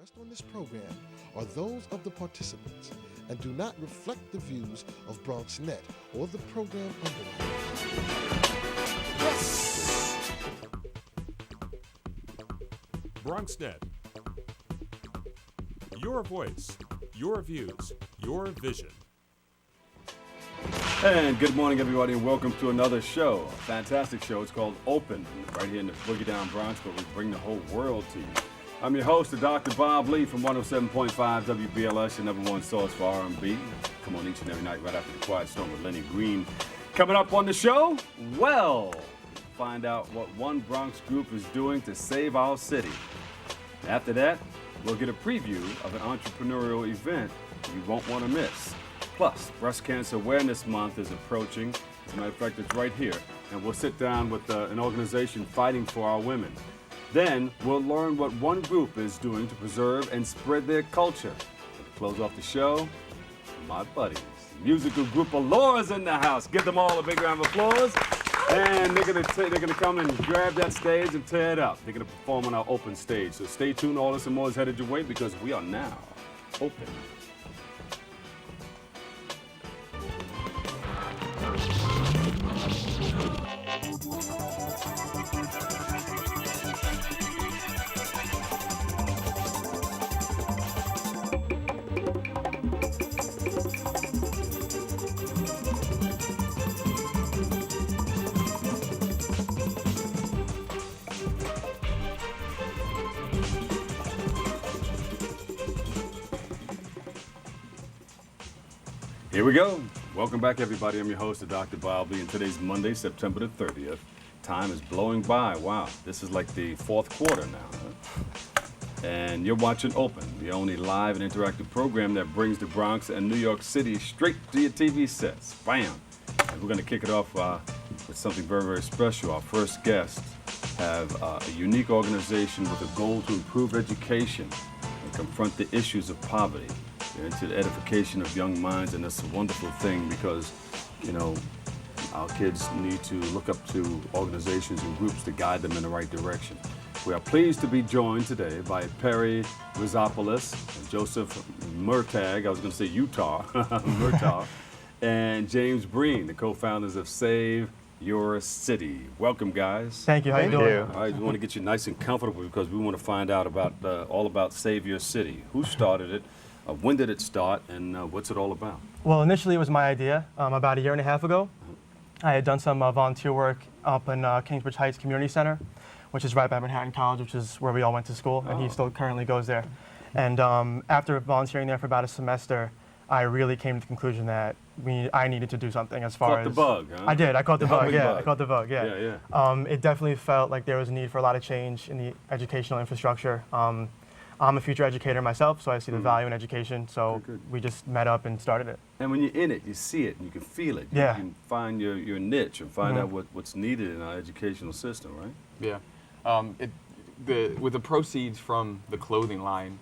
expressed on this program are those of the participants and do not reflect the views of BronxNet or the program underwriters. Yes! BronxNet. Your voice, your views, your vision. And good morning, everybody, and welcome to another show, a fantastic show. It's called Open, right here in the Boogie Down Bronx, where we bring the whole world to you. I'm your host, Dr. Bob Lee from 107.5 WBLS, your number one source for R&B. Come on each and every night right after the Quiet Storm with Lenny Green. Coming up on the show, well, find out what one Bronx group is doing to save our city. After that, we'll get a preview of an entrepreneurial event you won't want to miss. Plus, Breast Cancer Awareness Month is approaching. As a matter of fact, it's right here. And we'll sit down with an organization fighting for our women. Then, we'll learn what one group is doing to preserve and spread their culture. To close off the show, my buddies. Musical group Allure is in the house. Give them all a big round of applause. And they're gonna come and grab that stage and tear it up. They're gonna perform on our open stage. So stay tuned. All this and more is headed your way because we are now open. Here we go. Welcome back, everybody. I'm your host, Dr. Bob Lee, and today's Monday, September the 30th. Time is blowing by. Wow, this is like the fourth quarter now. Huh? And you're watching Open, the only live and interactive program that brings the Bronx and New York City straight to your TV sets. Bam! And we're going to kick it off with something very, very special. Our first guests have a unique organization with a goal to improve education and confront the issues of poverty. They're into the edification of young minds, and that's a wonderful thing because, you know, our kids need to look up to organizations and groups to guide them in the right direction. We are pleased to be joined today by Perry Rizopoulos and Joseph Murtagh, I was going to say Utah, Murtagh, and James Breen, the co-founders of Save Your City. Welcome, guys. Thank you. How you doing? All right, we want to get you nice and comfortable because we want to find out about all about Save Your City. Who started it? When did it start, and what's it all about? Well, initially it was my idea about a year and a half ago. I had done some volunteer work up in Kingsbridge Heights Community Center, which is right by Manhattan College, which is where we all went to school, and he still currently goes there. And after volunteering there for about a semester, I really came to the conclusion that I needed to do something as far as... Caught the bug, huh? I did. I caught the bug, yeah. Bug. I caught the bug, yeah. It definitely felt like there was a need for a lot of change in the educational infrastructure. I'm a future educator myself, so I see the value in education, so we just met up and started it. And when you're in it, you see it and you can feel it. Yeah. You can find your niche and find out what's needed in our educational system, right? Yeah. With the proceeds from the clothing line,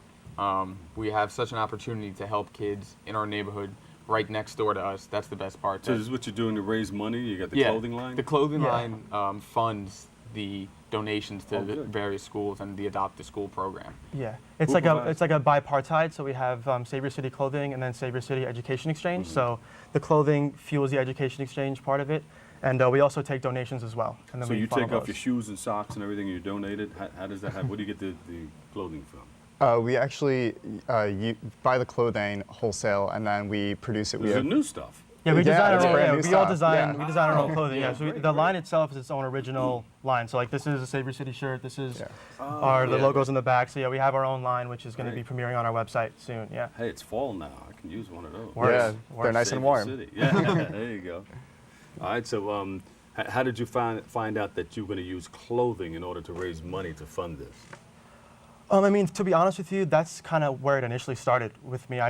we have such an opportunity to help kids in our neighborhood right next door to us. That's the best part. So this is what you're doing to raise money? You got the clothing line? The clothing line funds the donations to the various schools and the Adopt a School program. Yeah, it's like a bipartite. So we have Save Your City Clothing and then Save Your City Education Exchange. So the clothing fuels the education exchange part of it, and we also take donations as well. And then so you take off your shoes and socks and everything you donated. How does that happen? Where do you get the clothing from? We actually buy the clothing wholesale, and then we produce it. This is new stuff. Yeah, we design our own. We design our own clothing. Yeah, so the line itself is its own original line. So like this is a Save Your City shirt. This is the logos in the back. So yeah, we have our own line, which is going to be premiering on our website soon. Yeah. Hey, it's fall now. I can use one of those. Yeah, they're nice and warm. City. Yeah, there you go. All right. So how did you find out that you were going to use clothing in order to raise money to fund this? I mean, to be honest with you, that's kind of where it initially started with me.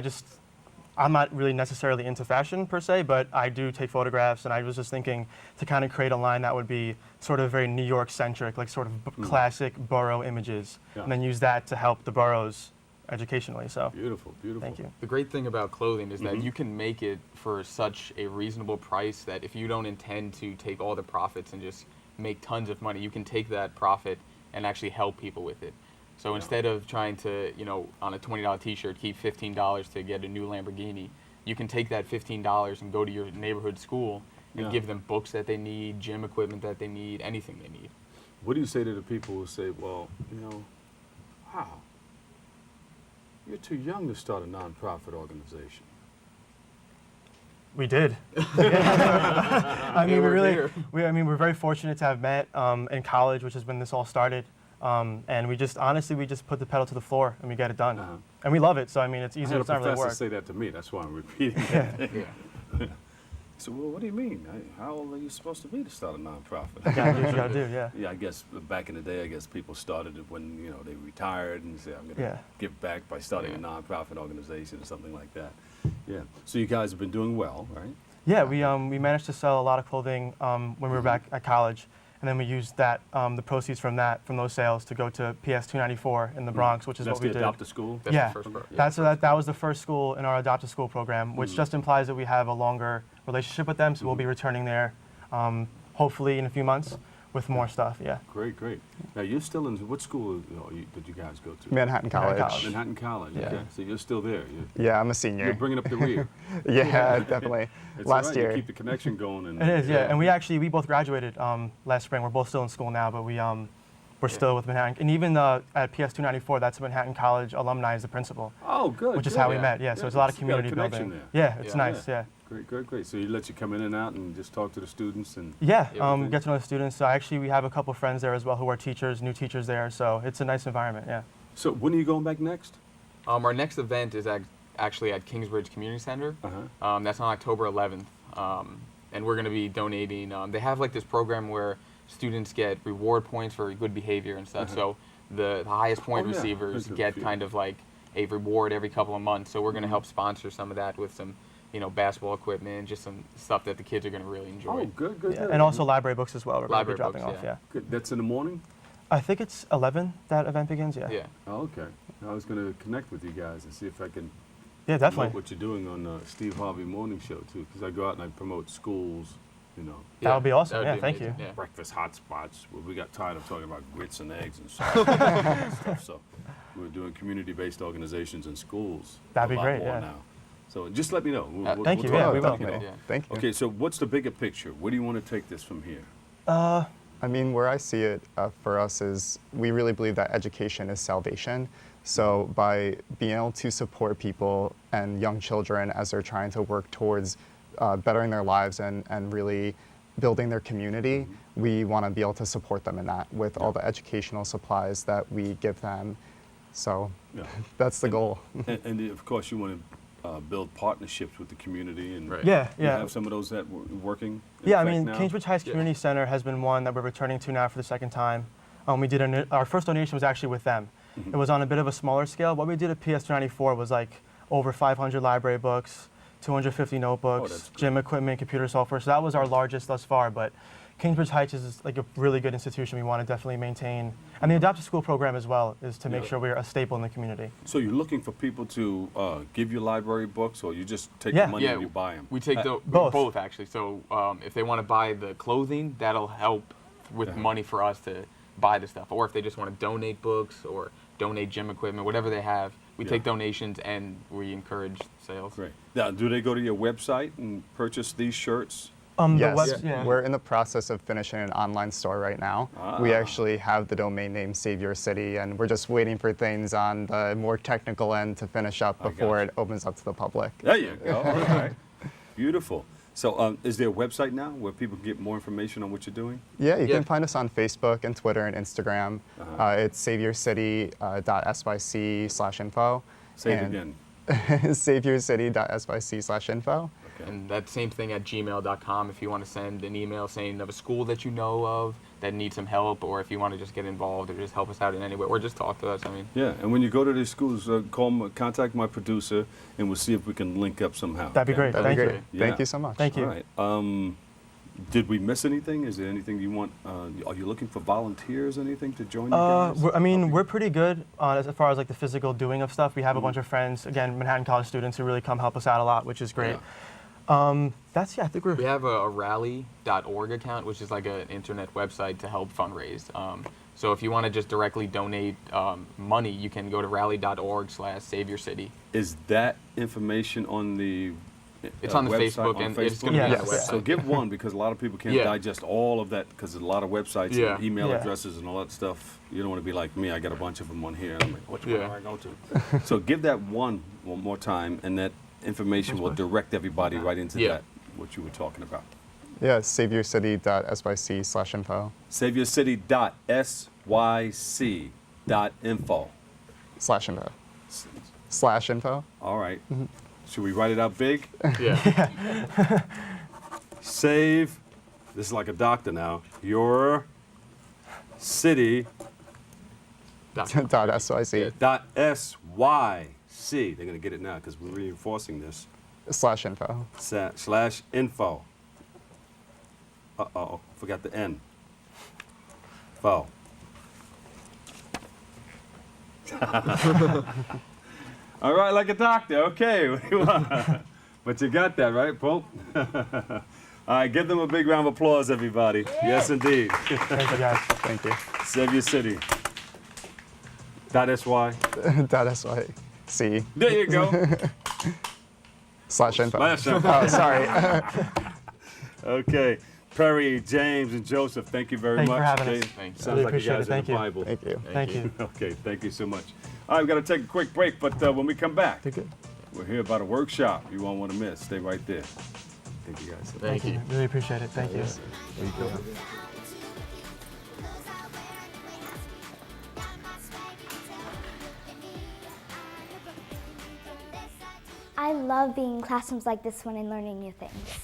I'm not really necessarily into fashion per se, but I do take photographs, and I was just thinking to kind of create a line that would be sort of very New York centric, like sort of classic borough images, and then use that to help the boroughs educationally. So beautiful, beautiful. Thank you. The great thing about clothing is that you can make it for such a reasonable price that if you don't intend to take all the profits and just make tons of money, you can take that profit and actually help people with it. So instead of trying to, on a $20 T-shirt, keep $15 to get a new Lamborghini, you can take that $15 and go to your neighborhood school and give them books that they need, gym equipment that they need, anything they need. What do you say to the people who say, well, wow, you're too young to start a nonprofit organization? We did. I mean, we're we're very fortunate to have met in college, which is when this all started. And we just put the pedal to the floor and we get it done. And we love it. So I mean, it's easy. It's not really work. I had a professor say that to me. That's why I'm repeating it. Yeah. So, well, what do you mean? How old are you supposed to be to start a nonprofit? You gotta do what you gotta do, yeah. Yeah, I guess back in the day, people started it when they retired and said, I'm going to give back by starting a nonprofit organization or something like that. Yeah. So you guys have been doing well, right? Yeah, we managed to sell a lot of clothing when we were back at college, and then we used that the proceeds from those sales to go to PS 294 in the Bronx, which is what we did. That's the adopted school? That was the first school in our adopted school program, which just implies that we have a longer relationship with them, so we'll be returning there hopefully in a few months with more stuff, yeah. Great. Now, you're still in, what school did you guys go to? Manhattan College. Manhattan College, Yeah. okay. So you're still there. Yeah, I'm a senior. You're bringing up the rear. Yeah, definitely. It's Last all right. year. You keep the connection going. And, It is, yeah. And we both graduated last spring. We're both still in school now, but we're still with Manhattan. And even at PS 294, that's Manhattan College alumni is the principal. Oh, good. Which is how we met, yeah. So it's a lot of community building. There. Yeah, it's nice, yeah. Great. So he lets you come in and out and just talk to the students and get to know the students. So we have a couple friends there as well who are teachers, new teachers there. So it's a nice environment, yeah. So when are you going back next? Our next event is actually at Kingsbridge Community Center. That's on October 11th. And we're going to be donating. They have like this program where students get reward points for good behavior and stuff. So the highest point receivers get kind of like a reward every couple of months. So we're going to help sponsor some of that with some basketball equipment, just some stuff that the kids are going to really enjoy. Oh, good. Yeah. And also library books as well. We're going to be dropping books, off, yeah. Good. That's in the morning? I think it's 11 that event begins, yeah. Yeah. Oh, okay. I was going to connect with you guys and see if I can definitely promote what you're doing on Steve Harvey Morning Show, too, because I go out and I promote schools, That would be awesome, That would be thank you. amazing, yeah. breakfast hotspots. Well, we got tired of talking about grits and eggs and stuff, so we're doing community-based organizations in schools. That'd be a lot great, more yeah. now. So just let me know. Thank you, talk yeah, we about will. it. Yeah. Thank you. Okay, so what's the bigger picture? Where do you want to take this from here? I mean, where I see it for us is we really believe that education is salvation. So by being able to support people and young children as they're trying to work towards bettering their lives and really building their community, we want to be able to support them in that with all the educational supplies that we give them. So that's the goal. And of course, you want to build partnerships with the community and Yeah. you have some of those that were working. Yeah, I mean, Kingsbridge Heights Community Center has been one that we're returning to now for the second time. We did our first donation was actually with them. It was on a bit of a smaller scale. What we did at PS 294 was like over 500 library books, 250 notebooks, gym equipment, computer software. So that was our largest thus far. But Kingsbridge Heights is like a really good institution we want to definitely maintain. And the adopted school program as well is to make sure we're a staple in the community. So you're looking for people to give you library books, or you just take the money and you buy them? We take both actually. So if they want to buy the clothing, that'll help with money for us to buy the stuff. Or if they just want to donate books or donate gym equipment, whatever they have, we take donations and we encourage sales. Great. Now, do they go to your website and purchase these shirts? Yes, we're in the process of finishing an online store right now. We actually have the domain name Save Your City, and we're just waiting for things on the more technical end to finish up before it opens up to the public. There you go. All right. Beautiful. So is there a website now where people can get more information on what you're dodoing? Yeah, you can find us on Facebook and Twitter and Instagram. It's saveyourcity.syc/info. Say it again. saveyourcity.syc/info. And that same thing at gmail.com if you want to send an email saying of a school that you know of that needs some help, or if you want to just get involved or just help us out in any way, or just talk to us. I mean, yeah, and when you go to these schools, contact my producer, and we'll see if we can link up somehow. That'd be great. Thank you. Thank you so much. Thank you. All right. Did we miss anything? Is there anything you want? Are you looking for volunteers? Anything to join you guys? We're pretty good as far as like the physical doing of stuff. We have a bunch of friends, again, Manhattan College students who really come help us out a lot, which is great. I think we have a rally.org account, which is like an internet website to help fundraise. So if you want to just directly donate money, you can go to rally.org/saveyourcity. Is that information on the It's on the website, Facebook, on and Facebook? it's going to be on the Yes. website. So give one, because a lot of people can't Yeah. digest all of that, because there's a lot of websites Yeah. and email Yeah. addresses and all that stuff. You don't want to be like me. I got a bunch of them on here, and I'm like, which one Yeah. do I go to? So give that one more time, and that information will direct everybody right into Yeah. that, what you were talking about. Yeah, saveyourcity.syc/info. Saveyourcity.syc.info. /info. /info. All right. Should we write it out big? Yeah. Save, this is like a doctor now, your city .syc .syc. They're going to get it now because we're reinforcing this. /info. /info. Uh-oh, forgot the N. Fo. All right, like a doctor. Okay. But you got that, right, Pope? All right, give them a big round of applause, everybody. Yes, indeed. Thank you, guys. Thank you. Save your city. .sy. .syc. There you go. /info. /info. Oh, sorry. Okay. Perry, James, and Joseph, thank you very Thank you much. for having Okay, us. Thank you. Sounds Really like you appreciate guys it. in Thank the you. Bible. Thank you. Thank you. Okay, thank you so much. All right, we've got to take a quick break, but when we come back, You're good. we'll hear about a workshop you won't want to miss. Stay right there. Thank you guys. Thank you. Really appreciate it. Thank you. I love being in classrooms like this one and learning new things.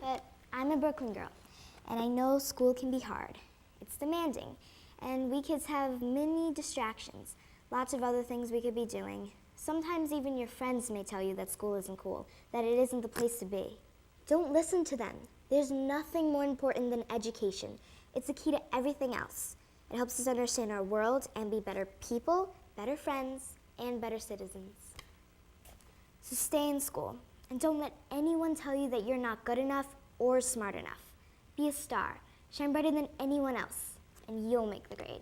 But I'm a Brooklyn girl, and I know school can be hard. It's demanding, and we kids have many distractions, lots of other things we could be doing. Sometimes even your friends may tell you that school isn't cool, that it isn't the place to be. Don't listen to them. There's nothing more important than education. It's the key to everything else. It helps us understand our world and be better people, better friends, and better citizens. So stay in school, and don't let anyone tell you that you're not good enough or smart enough. Be a star, shine brighter than anyone else, and you'll make the grade.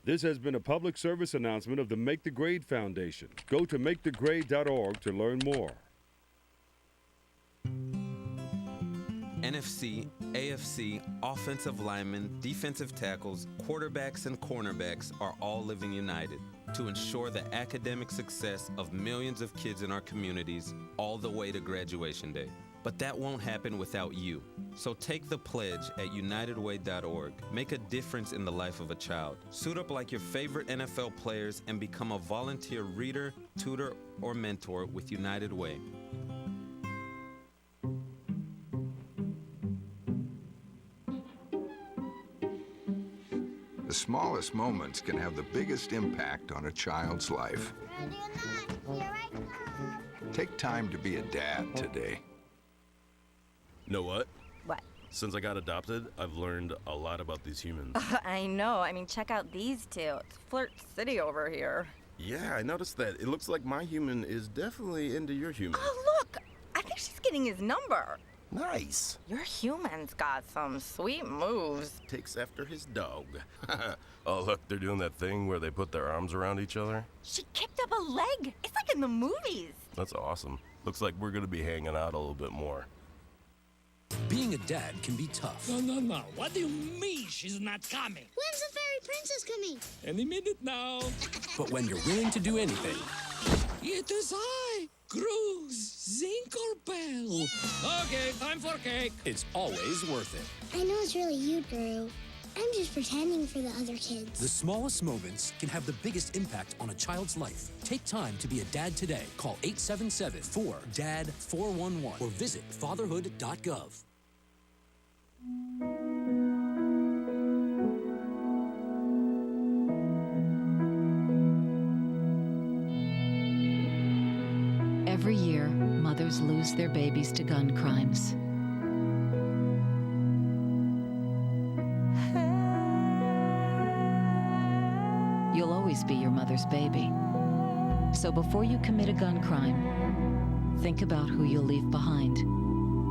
This has been a public service announcement of the Make the Grade Foundation. Go to makethegrade.org to learn more. NFC, AFC, offensive linemen, defensive tackles, quarterbacks, and cornerbacks are all living united to ensure the academic success of millions of kids in our communities all the way to graduation day. But that won't happen without you. So take the pledge at unitedway.org. Make a difference in the life of a child. Suit up like your favorite NFL players and become a volunteer reader, tutor, or mentor with United Way. The smallest moments can have the biggest impact on a child's life. Take time to be a dad today. Know what? What? Since I got adopted, I've learned a lot about these humans. I know. I mean, check out these two. It's Flirt City over here. Yeah, I noticed that. It looks like my human is definitely into your human. Oh, look! I think she's getting his number. Nice. Your human's got some sweet moves. Takes after his dog. Oh, look, they're doing that thing where they put their arms around each other. She kicked up a leg. It's like in the movies. That's awesome. Looks like we're going to be hanging out a little bit more. Being a dad can be tough. No. What do you mean she's not coming? When's the fairy princess coming? Any minute now. But when you're willing to do anything... It is I, Groogs Zinkelbell. Okay, time for cake. It's always worth it. I know it's really you, Gru. I'm just pretending for the other kids. The smallest moments can have the biggest impact on a child's life. Take time to be a dad today. Call 877-4DAD-411 or visit fatherhood.gov. Every year, mothers lose their babies to gun crimes. You'll always be your mother's baby. So before you commit a gun crime, think about who you'll leave behind.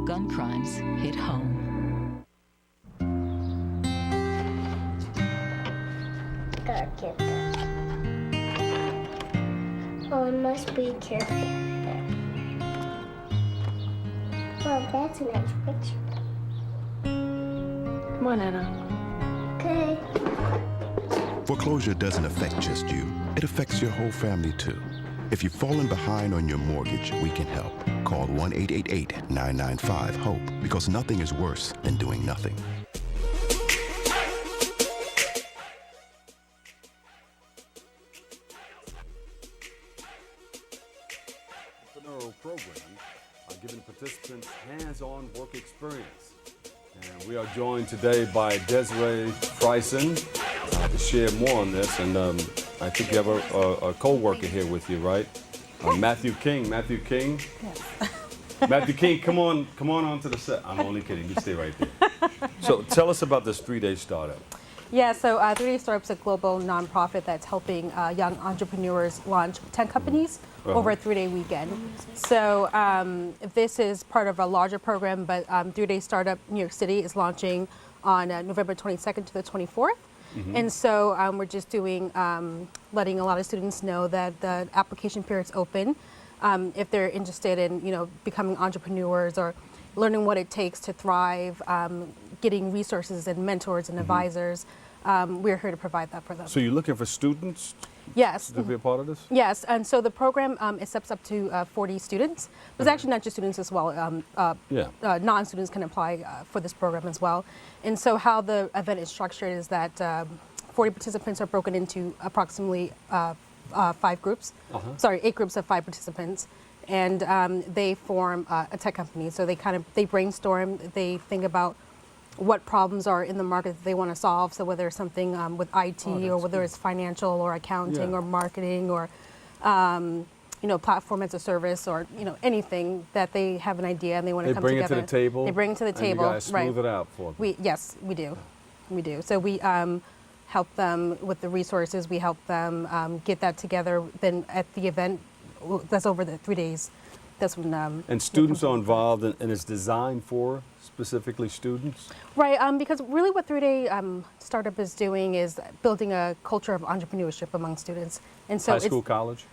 Gun crimes hit home. gotta get that. Oh, I must be careful there. Well, that's a nice picture. Come on, Anna. Okay. Foreclosure doesn't affect just you. It affects your whole family, too. If you've fallen behind on your mortgage, we can help. Call 1-888-995-HOPE, because nothing is worse than doing nothing. Entrepreneurial program are giving participants hands-on work experience. And we are joined today by Desiree Bryson to share more on this. And I think you have a co-worker here with you, right? Matthew King. Matthew King. Yes. Matthew King, come on onto the set. I'm only kidding. You stay right there. So tell us about this 3-day startup. Yeah, so 3-day Startup's a global nonprofit that's helping young entrepreneurs launch 10 companies over a 3-day weekend. So this is part of a larger program, but 3-day Startup New York City is launching on November 22nd to the 24th. And so we're just doing, letting a lot of students know that the application period's open. If they're interested in, becoming entrepreneurs or learning what it takes to thrive, getting resources and mentors and advisors, we're here to provide that for them. So you're looking for students? Yes. To be a part of this? Yes, and so the program accepts up to 40 students. There's actually not just students as well. Non-students can apply for this program as well. And so how the event is structured is that 40 participants are broken into approximately 5 groups. Sorry, 8 groups of 5 participants. And they form a tech company. So they brainstorm, they think about what problems are in the market that they want to solve. So whether it's something with IT or whether it's financial or accounting or marketing or platform as a service or anything that they have an idea and they want to come together. They bring it to the table. They bring it to the table. And you guys smooth it out for them. Yes, we do. We do. So we help them with the resources. We help them get that together. Then at the event, that's over the 3 days. That's when. And students are involved, and it's designed for specifically students? Right, because really what 3-day Startup is doing is building a culture of entrepreneurship among students. And so high school, college?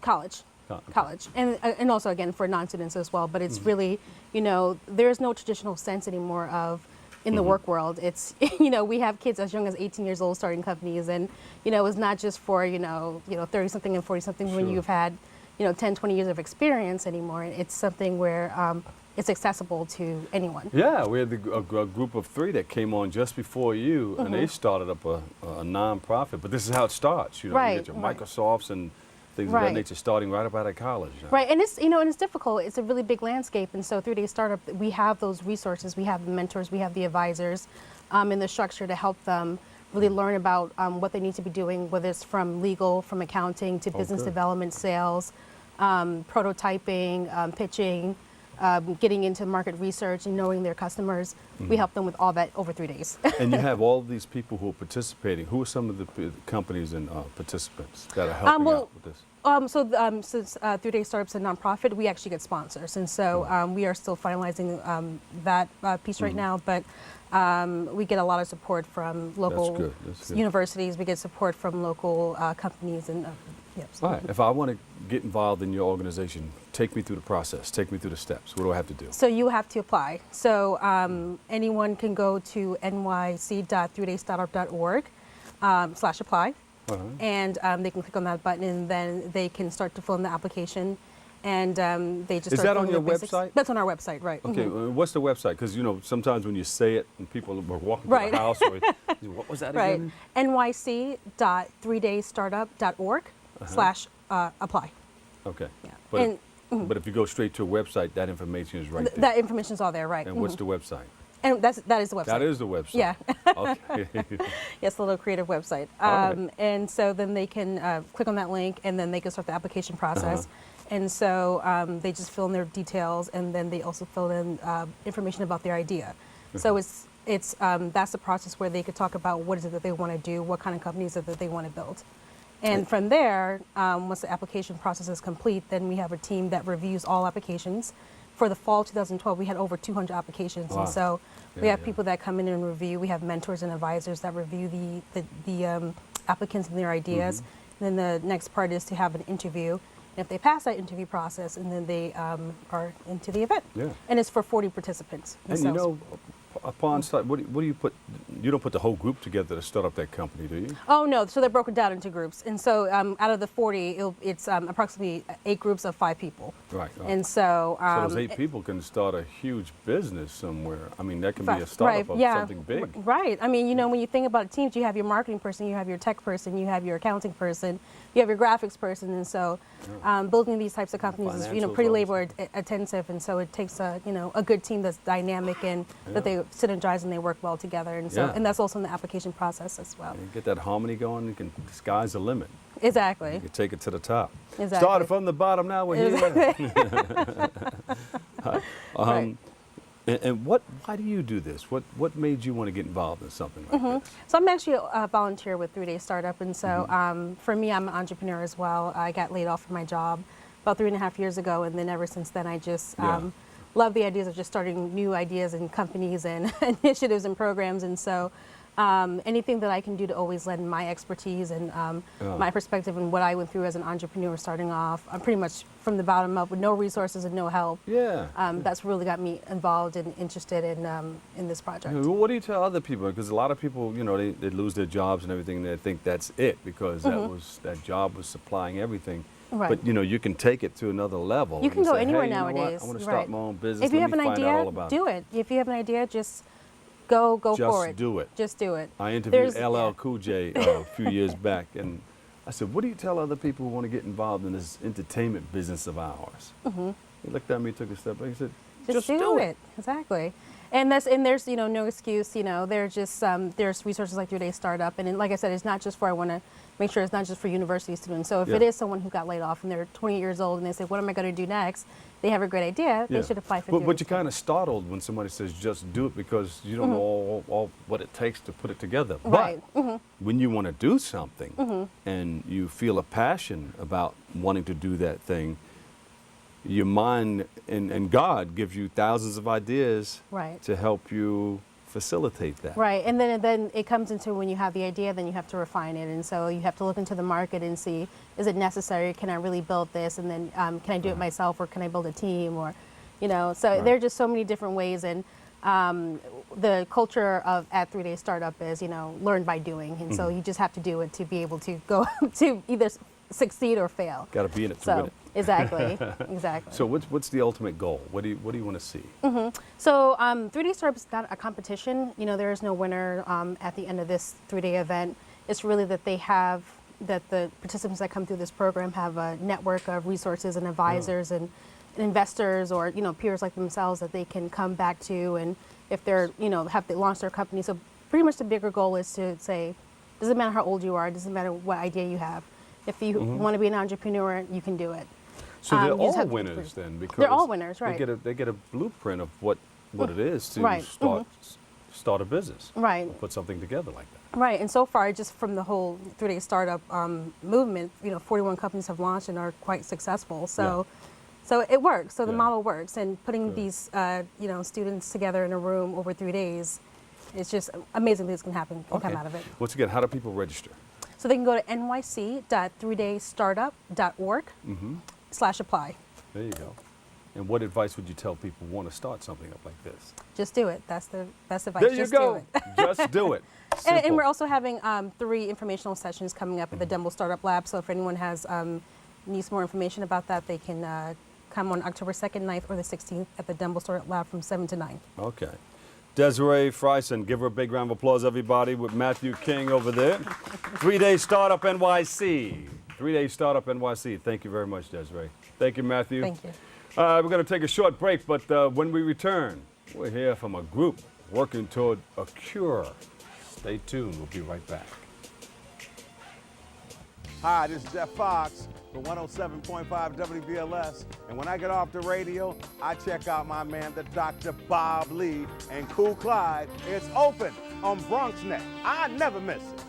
College. College. And also, again, for non-students as well. But it's really, there's no traditional sense anymore of in the work world. It's, we have kids as young as 18 years old starting companies. And, it's not just for, 30-something and 40-something when you've had, 10, 20 years of experience anymore. It's something where it's accessible to anyone. Yeah, we had a group of 3 that came on just before you, and they started up a nonprofit. But this is how it starts. You get your Microsofts and things of that nature starting right up out of college. Right, and it's and it's difficult. It's a really big landscape, and so 3-day Startup, we have those resources, we have the mentors, we have the advisors, in the structure to help them really learn about what they need to be doing, whether it's from legal, from accounting to business development, sales, prototyping, pitching. Getting into market research and knowing their customers. We help them with all that over 3 days. And you have all these people who are participating. Who are some of the companies and participants that are helping out with this? Since 3-day Startup's a nonprofit, we actually get sponsors. And so we are still finalizing that piece right now. But we get a lot of support from local universities. We get support from local companies. And all right. If I want to get involved in your organization, take me through the process. Take me through the steps. What do I have to do? So you have to apply. So anyone can go to nyc.3daystartup.org/apply. And they can click on that button, and then they can start to fill in the application. And they just Is that on your website? That's on our website, right. Okay, what's the website? Because, sometimes when you say it and people are walking to the house, or, what was that again? nyc.3daystartup.org/apply. Okay. Yeah. But if you go straight to a website, that information is right there. That information's all there, right. And what's the website? And that is the website. That is the website. Yeah. Okay. Yes, the little creative website. And so then they can click on that link, and then they can start the application process. And so they just fill in their details, and then they also fill in information about their idea. So it's that's the process where they could talk about what is it that they want to do, what kind of companies that they want to build. And from there, once the application process is complete, then we have a team that reviews all applications. For the fall 2012, we had over 200 applications. Wow. And so we have people that come in and review. We have mentors and advisors that review the applicants and their ideas. And then the next part is to have an interview. And if they pass that interview process, and then they are into the event. Yeah. And it's for 40 participants. And you know, upon start, what do you put? You don't put the whole group together to start up that company, do you? Oh no, so they're broken down into groups, and so out of the 40, it's approximately 8 groups of 5 people. Right. And so. So those 8 people can start a huge business somewhere. I mean, that can be a startup of something big. Right. I mean, you know, when you think about teams, you have your marketing person, you have your tech person, you have your accounting person, you have your graphics person, and so building these types of companies is, you know, pretty labor intensive, and so it takes a good team that's dynamic and that they synergize and they work well together, and so and that's also in the application process as well. You get that harmony going, you can, the sky's the limit. Exactly. You can take it to the top. Exactly. Started from the bottom, now we're here. Right. And why do you do this? What made you want to get involved in something like this? So I'm actually a volunteer with 3 Day Startup, and so for me, I'm an entrepreneur as well. I got laid off from my job about 3.5 years ago, and then ever since then, I just love the ideas of just starting new ideas and companies and initiatives and programs, and so anything that I can do to always lend my expertise and my perspective and what I went through as an entrepreneur starting off, I'm pretty much from the bottom up with no resources and no help. Yeah. That's really got me involved and interested in this project. What do you tell other people? Because a lot of people, you know, they lose their jobs and everything, and they think that's it because that job was supplying everything. Right. But you know, you can take it to another level. You can go say, anywhere hey, you know nowadays. what? I want to start my own business. If you have an idea, do it. it. If you have an idea, just go for it. Just do it. Just do it. I interviewed LL Cool J a few years back, and I said, what do you tell other people who want to get involved in this entertainment business of ours? He looked at me, took a step back, he said, just do it. Exactly. And there's no excuse. There's just there's resources like 3 Day Startup, and like I said, it's not just for, I want to make sure it's not just for university students. So if it is someone who got laid off and they're 20 years old and they say, what am I going to do next? They have a great idea. They should apply for. But you're kind of startled when somebody says just do it because you don't know all what it takes to put it together. Right. But when you want to do something and you feel a passion about wanting to do that thing, your mind and God gives you thousands of ideas to help you facilitate that. Right, and then it comes into when you have the idea, then you have to refine it, and so you have to look into the market and see, is it necessary? Can I really build this? And then can I do it myself, or can I build a team? Or, so there are just so many different ways, and the culture at 3 Day Startup is, learn by doing, and so you just have to do it to be able to go to either succeed or fail. Got to be in it to win it. Exactly, exactly. So what's the ultimate goal? What do you want to see? So 3 Day Startup is not a competition. There is no winner at the end of this 3-day event. It's really that that the participants that come through this program have a network of resources and advisors and investors or peers like themselves that they can come back to, and if they're have they launched their company. So pretty much the bigger goal is to say, doesn't matter how old you are, doesn't matter what idea you have. If you want to be an entrepreneur, you can do it. So they're all winners then, because they're all winners, right? They get a blueprint of what it is to start a business, right? Put something together like that, right? And so far, just from the whole 3-day startup movement, 41 companies have launched and are quite successful. So, so it works. So the model works, and putting these students together in a room over 3 days, it's just amazing things can come out of it. Once again, how do people register? So they can go to nyc.3daystartup.org/apply. There you go. And what advice would you tell people who want to start something up like this? Just do it. That's the best advice. There you Just go. Do it. Just do it. And we're also having 3 informational sessions coming up at the Dental Startup Lab. So if anyone needs more information about that, they can come on October 2nd, 9th, or the 16th at the Dental Startup Lab from 7 to 9. Okay. Desiree Fryson, give her a big round of applause, everybody, with Matthew King over there. 3 Day Startup NYC. 3 Day Startup NYC. Thank you very much, Desiree. Thank you, Matthew. Thank you. We're going to take a short break, but when we return, we'll hear from a group working toward a cure. Stay tuned. We'll be right back. Hi, this is Jeff Fox for 107.5 WBLS. And when I get off the radio, I check out my man, the Dr. Bob Lee and Cool Clyde. It's open on BronxNet. I never miss it.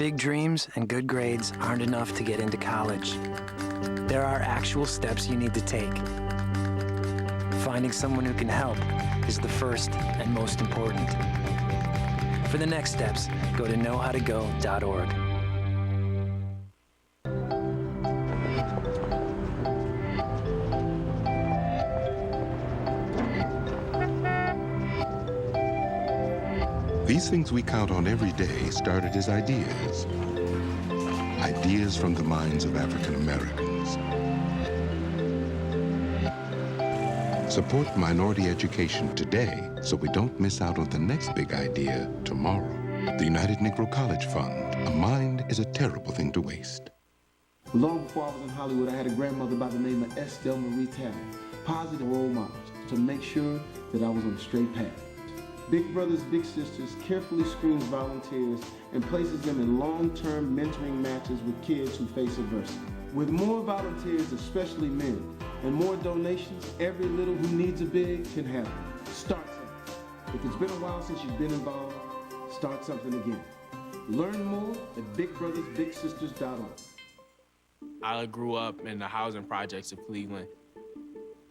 Big dreams and good grades aren't enough to get into college. There are actual steps you need to take. Finding someone who can help is the first and most important. For the next steps, go to knowhowtogo.org. These things we count on every day started as ideas. Ideas from the minds of African Americans. Support minority education today so we don't miss out on the next big idea tomorrow. The United Negro College Fund. A mind is a terrible thing to waste. Long before I was in Hollywood, I had a grandmother by the name of Estelle Marie Taylor. Positive role models to make sure that I was on the straight path. Big Brothers Big Sisters carefully screens volunteers and places them in long-term mentoring matches with kids who face adversity. With more volunteers, especially men, and more donations, every little who needs a big can have it. Start something. If it's been a while since you've been involved, start something again. Learn more at bigbrothersbigsisters.org. I grew up in the housing projects of Cleveland.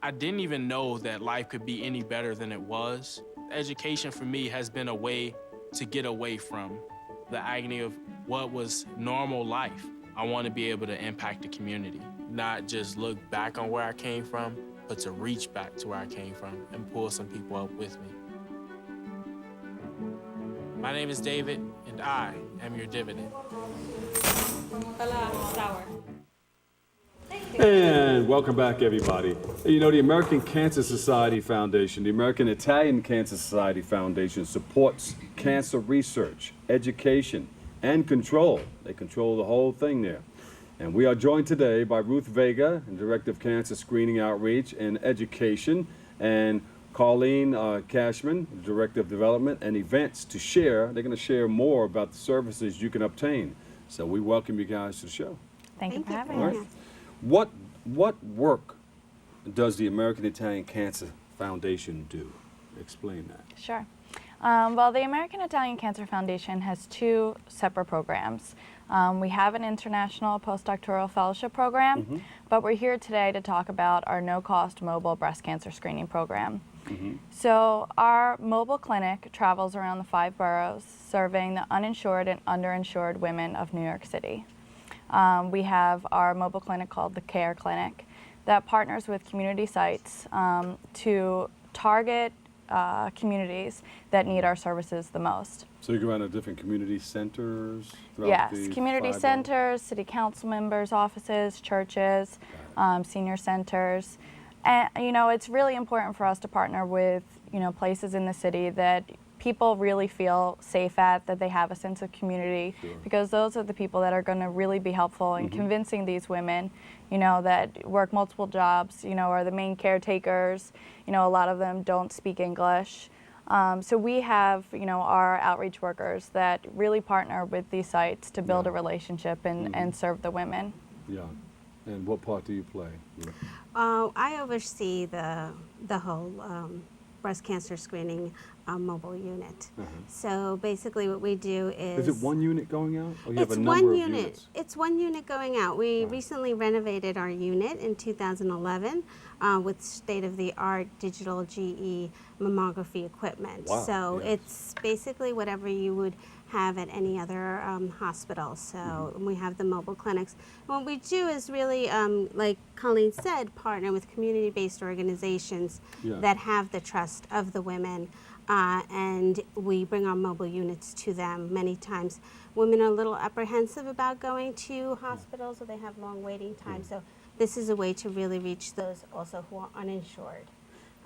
I didn't even know that life could be any better than it was. Education for me has been a way to get away from the agony of what was normal life. I want to be able to impact the community, not just look back on where I came from, but to reach back to where I came from and pull some people up with me. My name is David, and I am your dividend. Sour. And welcome back, everybody. You know, the American Cancer Society Foundation, the American Italian Cancer Society Foundation supports cancer research, education, and control. They control the whole thing there. And we are joined today by Ruth Vega, Director of Cancer Screening Outreach and Education, and Colleen Cashman, Director of Development and Events, to share. They're going to share more about the services you can obtain. So we welcome you guys to the show. Thank you for having All right. us. What work does the American Italian Cancer Foundation do? Explain that. Sure. Well, the American Italian Cancer Foundation has two separate programs. We have an international postdoctoral fellowship program, but we're here today to talk about our no-cost mobile breast cancer screening program. So our mobile clinic travels around the 5 boroughs, serving the uninsured and underinsured women of New York City. We have our mobile clinic called the Care Clinic that partners with community sites to target communities that need our services the most. So you go around to different community centers? Yes, community centers, city council members' offices, churches, senior centers. And, you know, it's really important for us to partner with, you know, places in the city that people really feel safe at, that they have a sense of community, because those are the people that are going to really be helpful in convincing these women, you know, that work multiple jobs, you know, are the main caretakers. You know, a lot of them don't speak English. So we have, you know, our outreach workers that really partner with these sites to build a relationship and serve the women. Yeah. And what part do you play? Yeah. I oversee the whole breast cancer screening mobile unit. So basically what we do is... Is it one unit going out? Or you it's have a number one of unit. units? It's one unit going out. We recently renovated our unit in 2011 with state-of-the-art digital GE mammography equipment. Wow. So it's basically whatever you would have at any other hospital. So we have the mobile clinics. And what we do is really, like Colleen said, partner with community-based organizations that have the trust of the women. And we bring our mobile units to them. Many times women are a little apprehensive about going to hospitals, or they have long waiting times. So this is a way to really reach those also who are uninsured.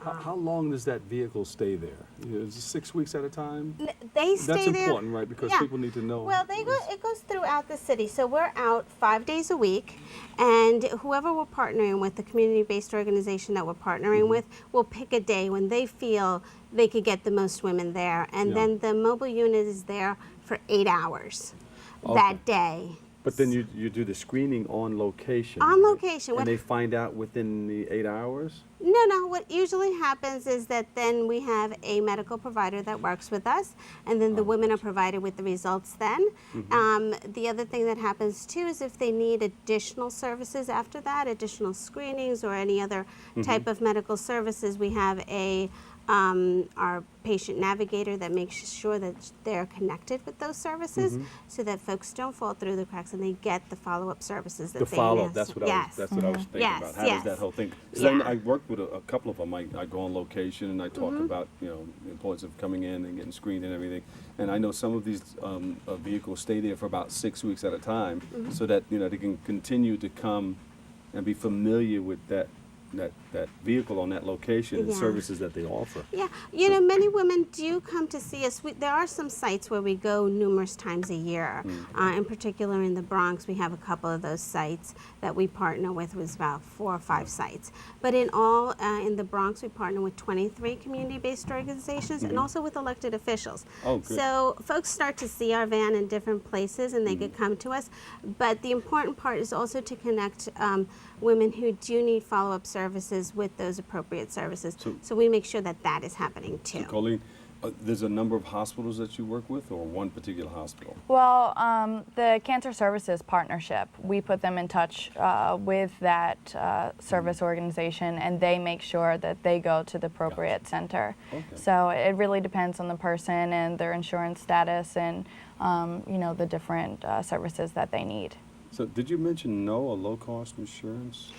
How long does that vehicle stay there? Is it 6 weeks at a time? They stay That's there. important, right? Because people need to know. Well, it goes throughout the city. So we're out 5 days a week, and whoever we're partnering with, the community-based organization that we're partnering with, will pick a day when they feel they could get the most women there. And then the mobile unit is there for 8 hours that day. But then you do the screening on location. On location. And they find out within the 8 hours? No. What usually happens is that then we have a medical provider that works with us, and then the women are provided with the results then. The other thing that happens too is if they need additional services after that, additional screenings or any other type of medical services, we have our patient navigator that makes sure that they're connected with those services so that folks don't fall through the cracks and they get the follow-up services that The they follow-up, need. that's what I was thinking about. How does that whole thing? Because I worked with a couple of them. I go on location and I talk about the importance of coming in and getting screened and everything. And I know some of these vehicles stay there for about 6 weeks at a time, so that they can continue to come and be familiar with that vehicle on that location and services that they offer. Yeah, many women do come to see us. There are some sites where we go numerous times a year. In particular in the Bronx, we have a couple of those sites that we partner with. It's about 4 or 5 sites. But in all, in the Bronx, we partner with 23 community-based organizations and also with elected officials. Oh, good. So folks start to see our van in different places and they could come to us. But the important part is also to connect women who do need follow-up services with those appropriate services. So we make sure that that is happening too. So Colleen, there's a number of hospitals that you work with, or one particular hospital? Well, the Cancer Services Partnership, we put them in touch with that service organization, and they make sure that they go to the appropriate center. Okay. So it really depends on the person and their insurance status and the different services that they need. So did you mention no or low-cost insurance?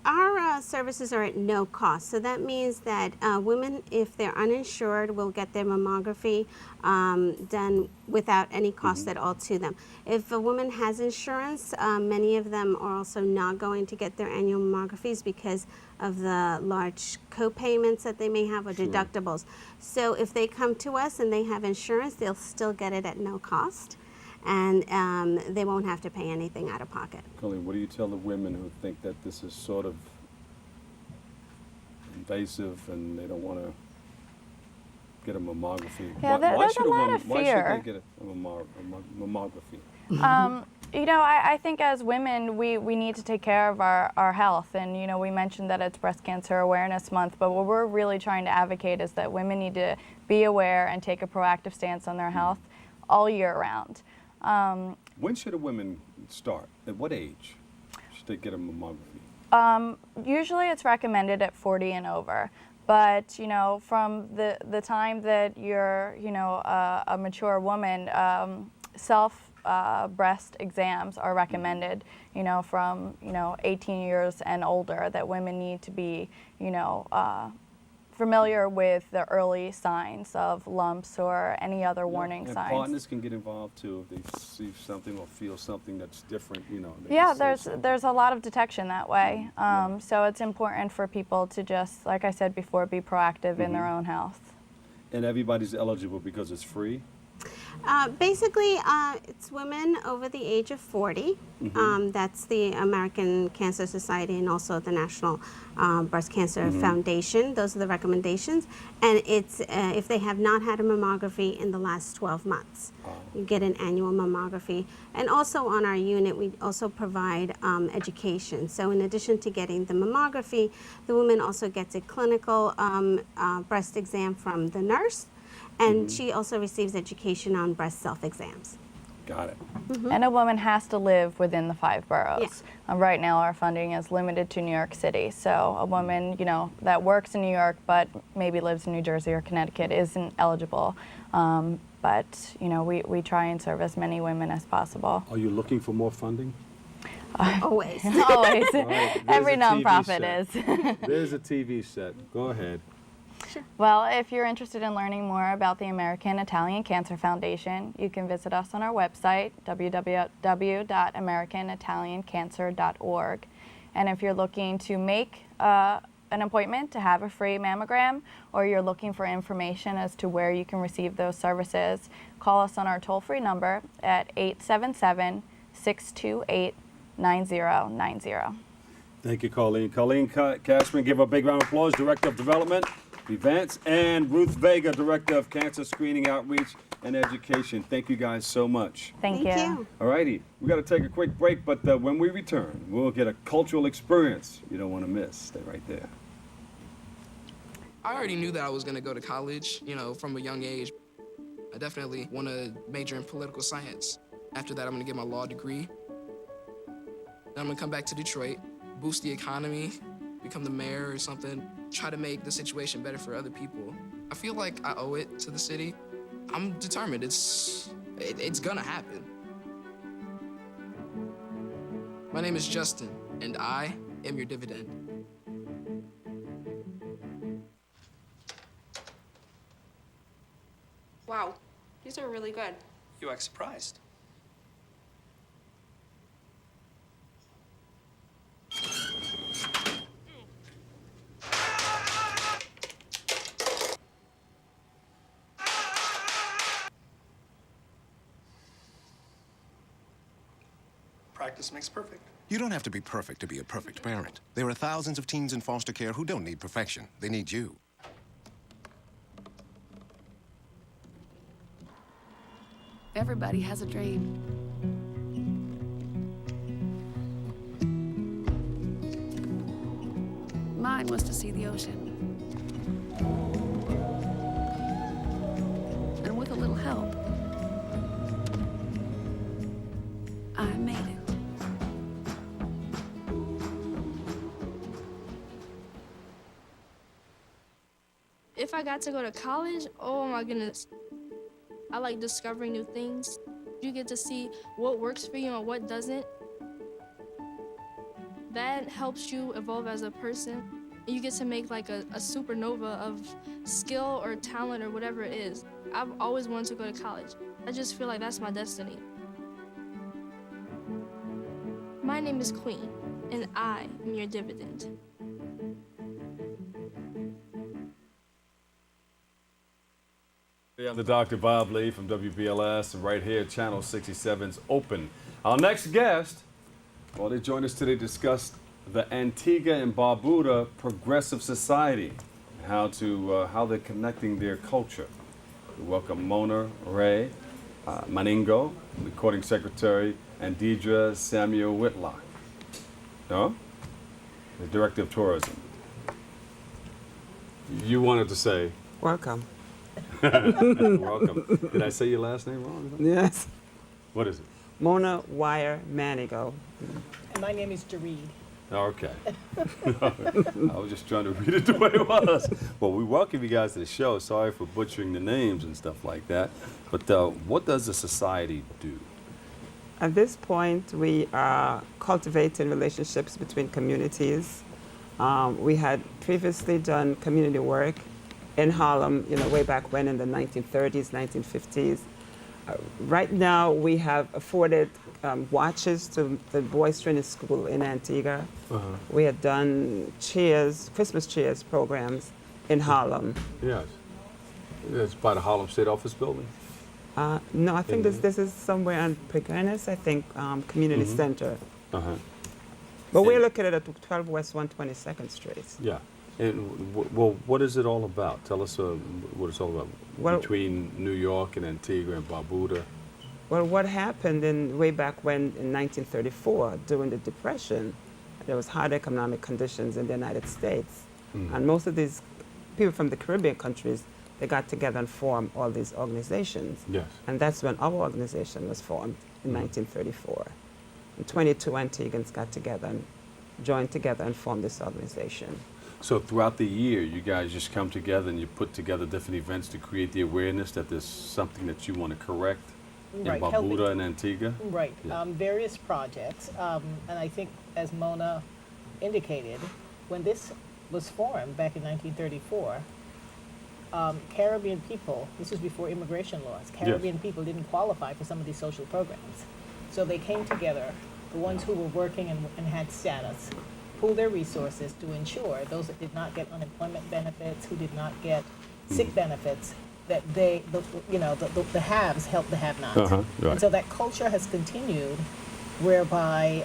Our services are at no cost. So that means that women, if they're uninsured, will get their mammography done without any cost at all to them. If a woman has insurance, many of them are also not going to get their annual mammographies because of the large co-payments that they may have or deductibles. So if they come to us and they have insurance, they'll still get it at no cost. And they won't have to pay anything out of pocket. Colleen, what do you tell the women who think that this is sort of invasive and they don't want to get a mammography? Yeah, there's a lot of fear. Why should they get a mammography? I think as women, we need to take care of our health. And, we mentioned that it's Breast Cancer Awareness Month, but what we're really trying to advocate is that women need to be aware and take a proactive stance on their health all year round. When should a woman start? At what age should they get a mammography? Usually it's recommended at 40 and over. But, from the time that you're, a mature woman, breast exams are recommended, from, 18 years and older, that women need to be, familiar with the early signs of lumps or any other warning and signs. Partners can get involved too if they see something or feel something that's different, Yeah, there's a lot of detection that way. So it's important for people to just, like I said before, be proactive in their own health. And everybody's eligible because it's free? Basically, it's women over the age of 40. That's the American Cancer Society and also the National Breast Cancer Foundation. Those are the recommendations. And it's if they have not had a mammography in the last 12 months. You get an annual mammography. And also on our unit, we also provide education. So in addition to getting the mammography, the woman also gets a clinical breast exam from the nurse. And she also receives education on breast self-exams. Got it. And a woman has to live within the 5 boroughs. Right now our funding is limited to New York City. So a woman, that works in New York but maybe lives in New Jersey or Connecticut isn't eligible. But, we try and serve as many women as possible. Are you looking for more funding? Always. Always. Right, Every nonprofit is. There's a TV set. Go ahead. Sure. Well, if you're interested in learning more about the American Italian Cancer Foundation, you can visit us on our website, www.americanitaliancancer.org. And if you're looking to make an appointment to have a free mammogram, or you're looking for information as to where you can receive those services, call us on our toll-free number at 877-628-9090. Thank you, Colleen. Colleen Cashman, give her a big round of applause, Director of Development, Events, and Ruth Vega, Director of Cancer Screening Outreach. and education. Thank you guys so much. Thank you. All righty, we got to take a quick break, but when we return, we'll get a cultural experience you don't want to miss. Stay right there. I already knew that I was going to go to college, you know, from a young age. I definitely want to major in political science. After that, I'm going to get my law degree. Then I'm going to come back to Detroit, boost the economy, become the mayor or something, try to make the situation better for other people. I feel like I owe it to the city. I'm determined. It's gonna happen. My name is Justin, and I am your dividend. Wow, these are really good. You act surprised. Practice makes perfect. You don't have to be perfect to be a perfect parent. There are thousands of teens in foster care who don't need perfection. They need you. Everybody has a dream. Mine was to see the ocean. And with a little help, I made it. If I got to go to college, oh my goodness. I like discovering new things. You get to see what works for you and what doesn't. That helps you evolve as a person. You get to make like a supernova of skill or talent or whatever it is. I've always wanted to go to college. I just feel like that's my destiny. My name is Queen, and I am your dividend. Hey, I'm the Dr. Bob Lee from WBLS, and right here, Channel 67's Open. Our next guest, well, they joined us today to discuss the Antigua and Barbuda Progressive Society, how they're connecting their culture. We welcome Mona Ray Maningo, recording secretary, and Deidre Samuel Whitlock, no? The director of tourism. You wanted to say? Welcome. Welcome. Did I say your last name wrong? Yes. What is it? Mona Wire Manigo. And my name is Jareed. Okay. I was just trying to read it the way it was. Well, we welcome you guys to the show. Sorry for butchering the names and stuff like that. But what does the society do? At this point, we are cultivating relationships between communities. We had previously done community work in Harlem, way back when in the 1930s, 1950s. Right now, we have afforded watches to the boys' training school in Antigua. We had done Christmas cheers programs in Harlem. Yes. It's by the Harlem State Office building? No, I think this is somewhere on Peganis, I think, Community Center. But we're located at 12 West 122nd Street. Yeah. And well, what is it all about? Tell us what it's all about. Well, between New York and Antigua and Barbuda. Well, what happened way back when in 1934, during the Depression, there was hard economic conditions in the United States. And most of these people from the Caribbean countries, they got together and formed all these organizations. Yes. And that's when our organization was formed in 1934. And 22 Antiguans got together and joined together and formed this organization. So throughout the year, you guys just come together and you put together different events to create the awareness that there's something that you want to correct in Barbuda and Antigua? Right. Yeah. Various projects. And I think, as Mona indicated, when this was formed back in 1934, Caribbean people, this was before immigration laws, Caribbean people didn't qualify for some of these social programs. So they came together, the ones who were working and had status, pool their resources to ensure those that did not get unemployment benefits, who did not get sick benefits, that the haves help the have-nots. Right. And so that culture has continued, whereby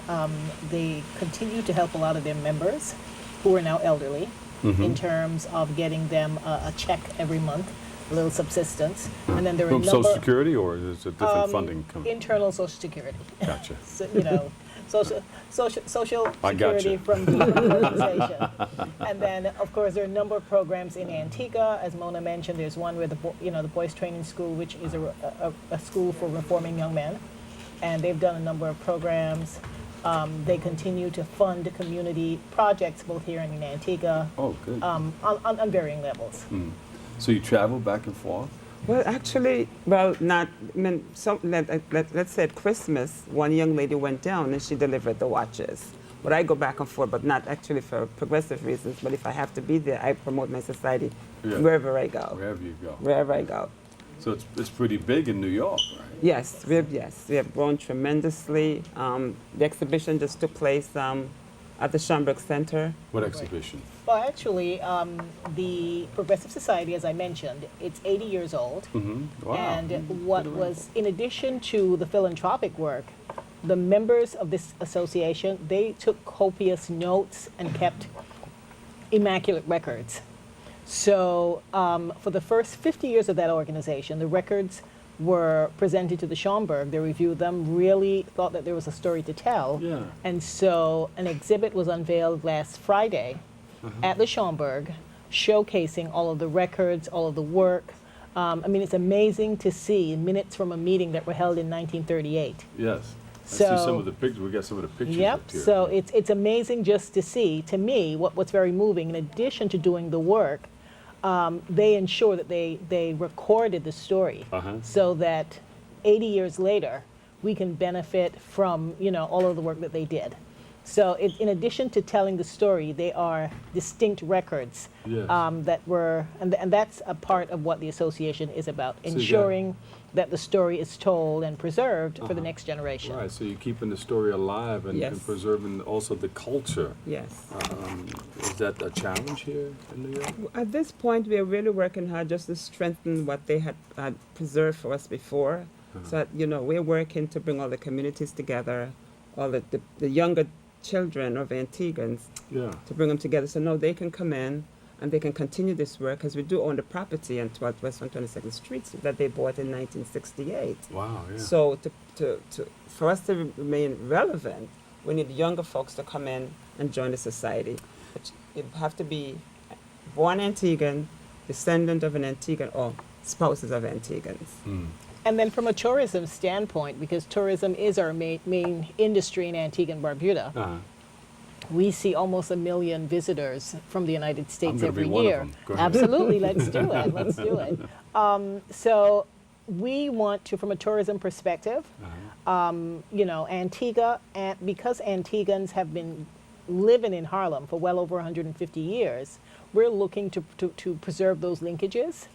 they continue to help a lot of their members who are now elderly in terms of getting them a check every month a little subsistence. And then there are a From number Social Security, or is it a different funding coming? internal Social Security. Gotcha. So, you know, social I gotcha. security from the organization. And then, of course, there are a number of programs in Antigua. As Mona mentioned, there's one where the Boys Training School, which is a school for reforming young men, and they've done a number of programs. They continue to fund community projects both here and in Antigua. Oh, good. On varying levels. So you travel back and forth? Well, actually, not. I mean, let's say at Christmas, one young lady went down and she delivered the watches. But I go back and forth, but not actually for progressive reasons. But if I have to be there, I promote my society wherever I go. Wherever you go. Wherever I go. So it's pretty big in New York, right? Yes, we have grown tremendously. The exhibition just took place at the Schomburg Center. What exhibition? Well, actually, the Progressive Society, as I mentioned, it's 80 years old. Wow. And what was, in addition to the philanthropic work, the members of this association, they took copious notes and kept immaculate records. So for the first 50 years of that organization, the records were presented to the Schomburg. They reviewed them, really thought that there was a story to tell. Yeah. And so an exhibit was unveiled last Friday at the Schomburg, showcasing all of the records, all of the work. I mean, it's amazing to see minutes from a meeting that were held in 1938. Yes. So, I see some of the pictures. We got some of the pictures yep. up here. So it's amazing just to see. To me, what's very moving, in addition to doing the work, they ensure that they recorded the story so that 80 years later, we can benefit from all of the work that they did. So in addition to telling the story, they are distinct records that were, and that's a part of what the association is about, ensuring that the story is told and preserved for the next generation. Right, so you're keeping the story alive and preserving also the culture. Yes. Is that a challenge here in New York? At this point, we are really working hard just to strengthen what they had preserved for us before. So, we're working to bring all the communities together, all the younger children of Antiguans, to bring them together. So now they can come in and they can continue this work, because we do own the property on 12 West 122nd Street that they bought in 1968. Wow, yeah. So for us to remain relevant, we need younger folks to come in and join the society. But you have to be born Antiguan, descendant of an Antiguan, or spouses of Antigans. And then from a tourism standpoint, because tourism is our main industry in Antigua and Barbuda, we see almost 1 million visitors from the United States every year. Absolutely, let's do it. Let's do it. So we want to, from a tourism perspective, Antigua, and because Antiguans have been living in Harlem for well over 150 years, we're looking to preserve those linkages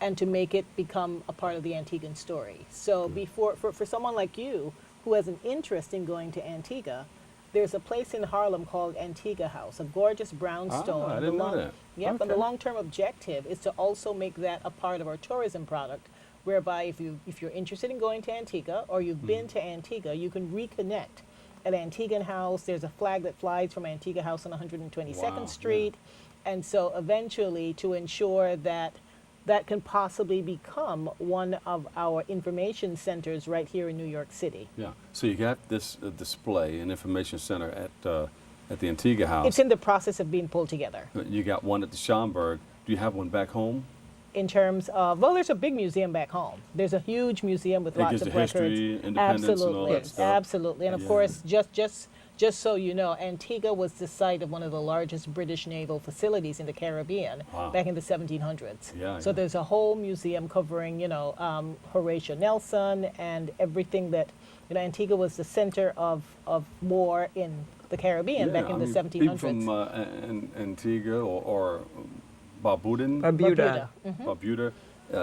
and to make it become a part of the Antiguan story. So for someone like you who has an interest in going to Antigua, there's a place in Harlem called Antigua House, a gorgeous brownstone. I didn't know that. Yep, and the long-term objective is to also make that a part of our tourism product, whereby if you're interested in going to Antigua or you've been to Antigua, you can reconnect at Antigua House. There's a flag that flies from Antigua House on 122nd Street. And so eventually, to ensure that that can possibly become one of our information centers right here in New York City. Yeah. So you got this display and information center at the Antigua House. It's in the process of being pulled together. You got one at the Schomburg. Do you have one back home? In terms of, well, there's a big museum back home. There's a huge museum with lots of records. History, independence, and all that stuff. Absolutely. And of course, just so you know, Antigua was the site of one of the largest British naval facilities in the Caribbean back in the 1700s. So there's a whole museum covering, Horatio Nelson and everything that, Antigua was the center of war in the Caribbean back in the 1700s. People from Antigua or Barbuda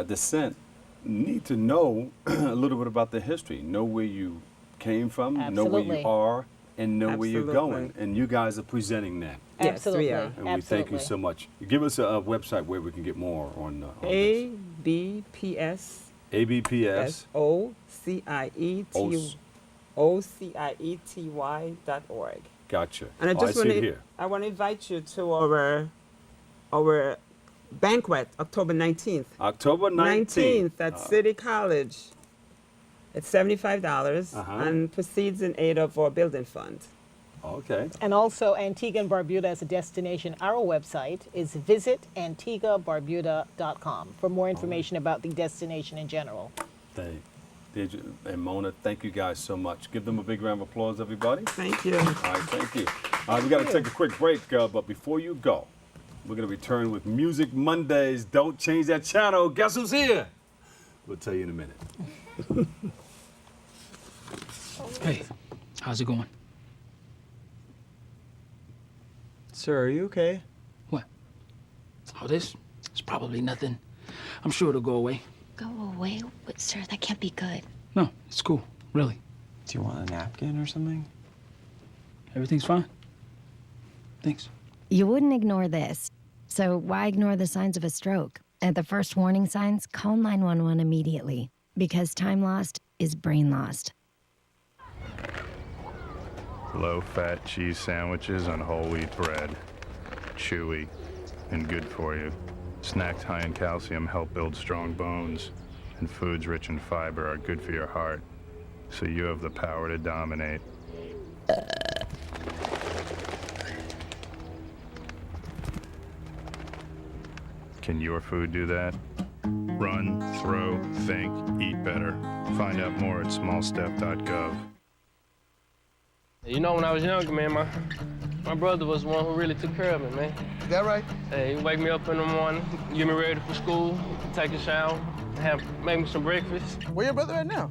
descent need to know a little bit about the history, know where you came from, know where you are, and know where you're going. And you guys are presenting that. Yes, we are. And we thank you so much. Give us a website where we can get more on ABPS. ABPS. OCIETY.org. Gotcha. And I just want to invite you to our banquet, October 19th. October 19th. at City College. It's $75 and proceeds in aid of our building fund. Okay. And also Antigua and Barbuda as a destination. Our website is visitantiguabarbuda.com for more information about the destination in general. And Mona, thank you guys so much. Give them a big round of applause, everybody. Thank you. All right, thank you. We got to take a quick break, but before you go, we're going to return with Music Mondays. Don't change that channel. Guess who's here? We'll tell you in a minute. Hey, how's it going? Sir, are you okay? What? Oh, this? It's probably nothing. I'm sure it'll go away. Go away? But, sir, that can't be good. No, it's cool. Really. Do you want a napkin or something? Everything's fine. Thanks. You wouldn't ignore this. So why ignore the signs of a stroke? At the first warning signs, call 911 immediately. Because time lost is brain lost. Low-fat cheese sandwiches on whole wheat bread. Chewy and good for you. Snacks high in calcium help build strong bones. And foods rich in fiber are good for your heart. So you have the power to dominate. Can your food do that? Run, throw, think, eat better. Find out more at smallstep.gov. You know, when I was younger, man, my brother was the one who really took care of me, man. Is that right? Hey, he'd wake me up in the morning, get me ready for school, take a shower, make me some breakfast. Where your brother at now?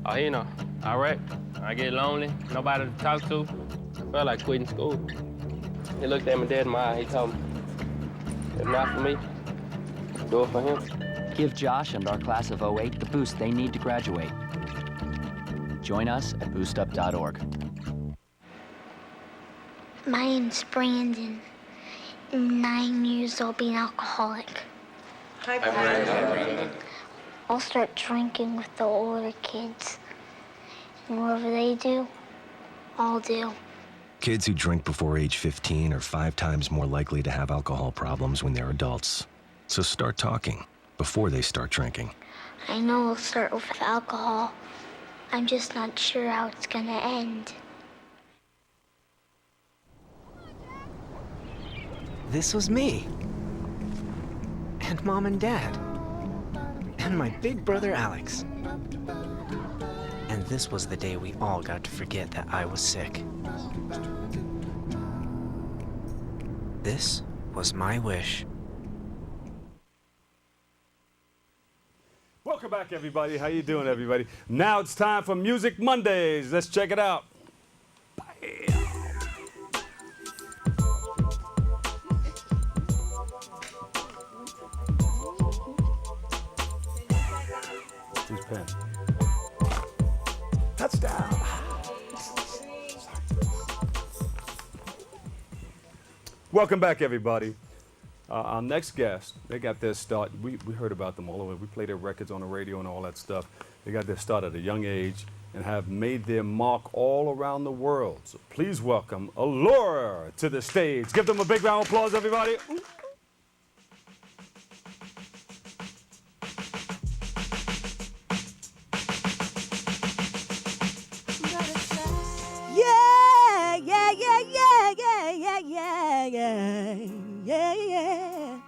Oh, you know, all right. I get lonely, nobody to talk to. Felt like quitting school. He looked at me dead in my eye. He told me, if not for me, do it for him. Give Josh and our class of 08 the boost they need to graduate. Join us at boostup.org. My name's Brandon. I'm 9 years old, being alcoholic. Hi, Brandon. I'll start drinking with the older kids. And whatever they do, I'll do. Kids who drink before age 15 are 5 times more likely to have alcohol problems when they're adults. So start talking before they start drinking. I know we'll start with alcohol. I'm just not sure how it's gonna end. This was me. And Mom and Dad. And my big brother Alex. And this was the day we all got to forget that I was sick. This was my wish. Welcome back, everybody. How you doing, everybody? Now it's time for Music Mondays. Let's check it out. Who's pen? Touchdown. Welcome back, everybody. Our next guest, they got their start. We heard about them all over. We play their records on the radio and all that stuff. They got their start at a young age and have made their mark all around the world. So please welcome Allure to the stage. Give them a big round of applause, everybody. Yeah, yeah, yeah, yeah, yeah, yeah, yeah, yeah, yeah, yeah.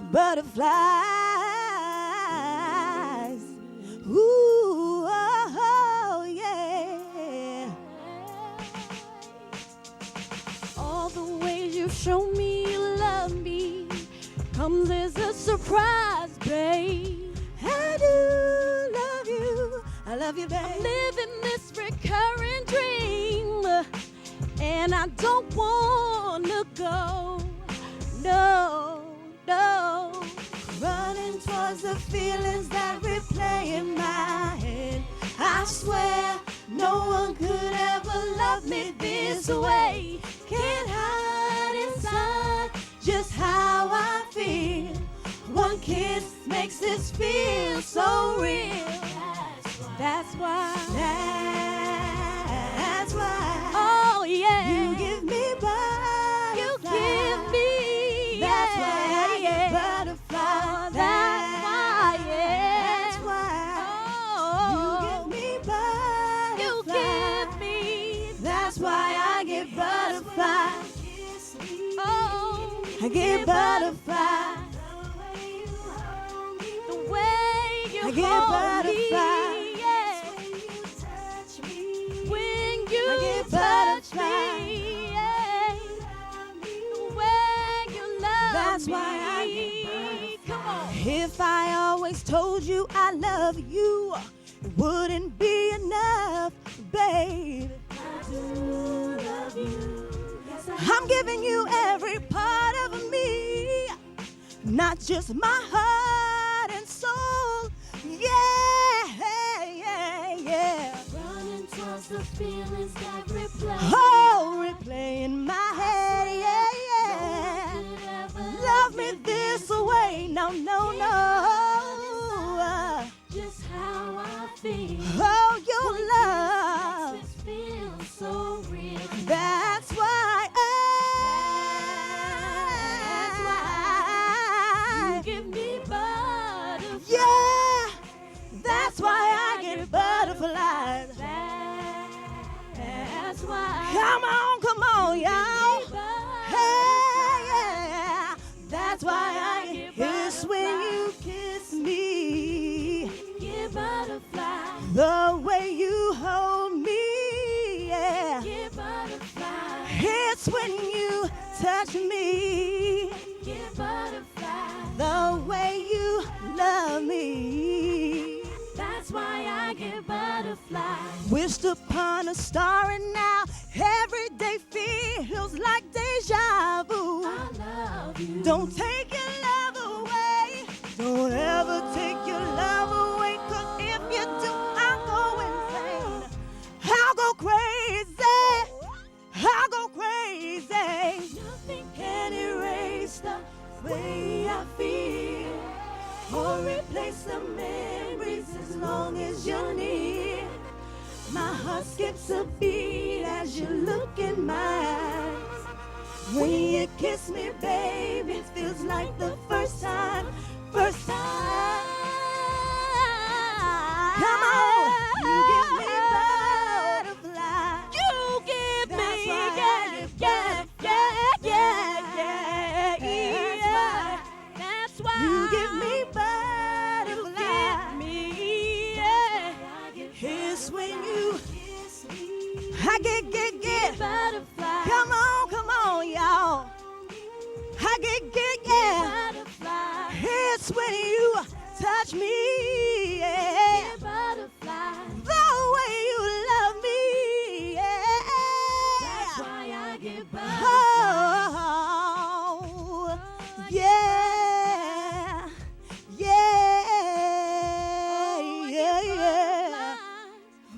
Butterflies, ooh, oh, yeah. All the ways you've shown me you love me comes as a surprise, babe. I do love you. I love you, babe. I'm living this recurring dream, and I don't wanna go. No, no. Running towards the feelings that replay in my head. I swear no one could ever love me this way. Can't hide inside just how I feel. One kiss makes this feel so real. That's why. That's why. Oh yeah. You give me butterflies. You give me butterfly. Oh, I get butterfly. The way you hold me, yeah. When you touch me, yeah. The way you love That's me. why I Come on. If I always told you I love you, it wouldn't be enough, babe. I do love you. Yes, I'm giving you every part of me, not just my heart and soul. Yeah, yeah, yeah. Running towards the feelings that replay. Oh, replay in my head, yeah, yeah. Love me this way, no, no, no. Just how I feel. Oh, your love makes this feel so real. That's why you give me butterflies. Yeah, that's why I get butterflies. That's why. Come on, y'all. Hey, yeah. That's why I get butterflies. It's when you kiss me. Get butterflies. The way you hold me, yeah. Get butterflies. It's when you touch me. Get butterflies. The way you love me. That's why I get butterflies. Wished upon a star and now every day feels like deja vu. I love you. Don't take your love away. Don't ever take your love away. 'Cause if you do, I'll go insane. I'll go crazy. I'll go crazy. Nothing can erase the way I feel or replace the memories as long as you're near. My heart skips a beat as you look in my eyes. When you kiss me, baby, it feels like the first time. First time. Come on, you give me butterflies. You give me, yeah. That's why you give me butterflies. It's when you I get butterflies. Come on, y'all. I get butterflies. It's when you touch me, yeah. Butterflies. The way you love me, yeah. That's why I get butterflies. Oh, yeah, yeah.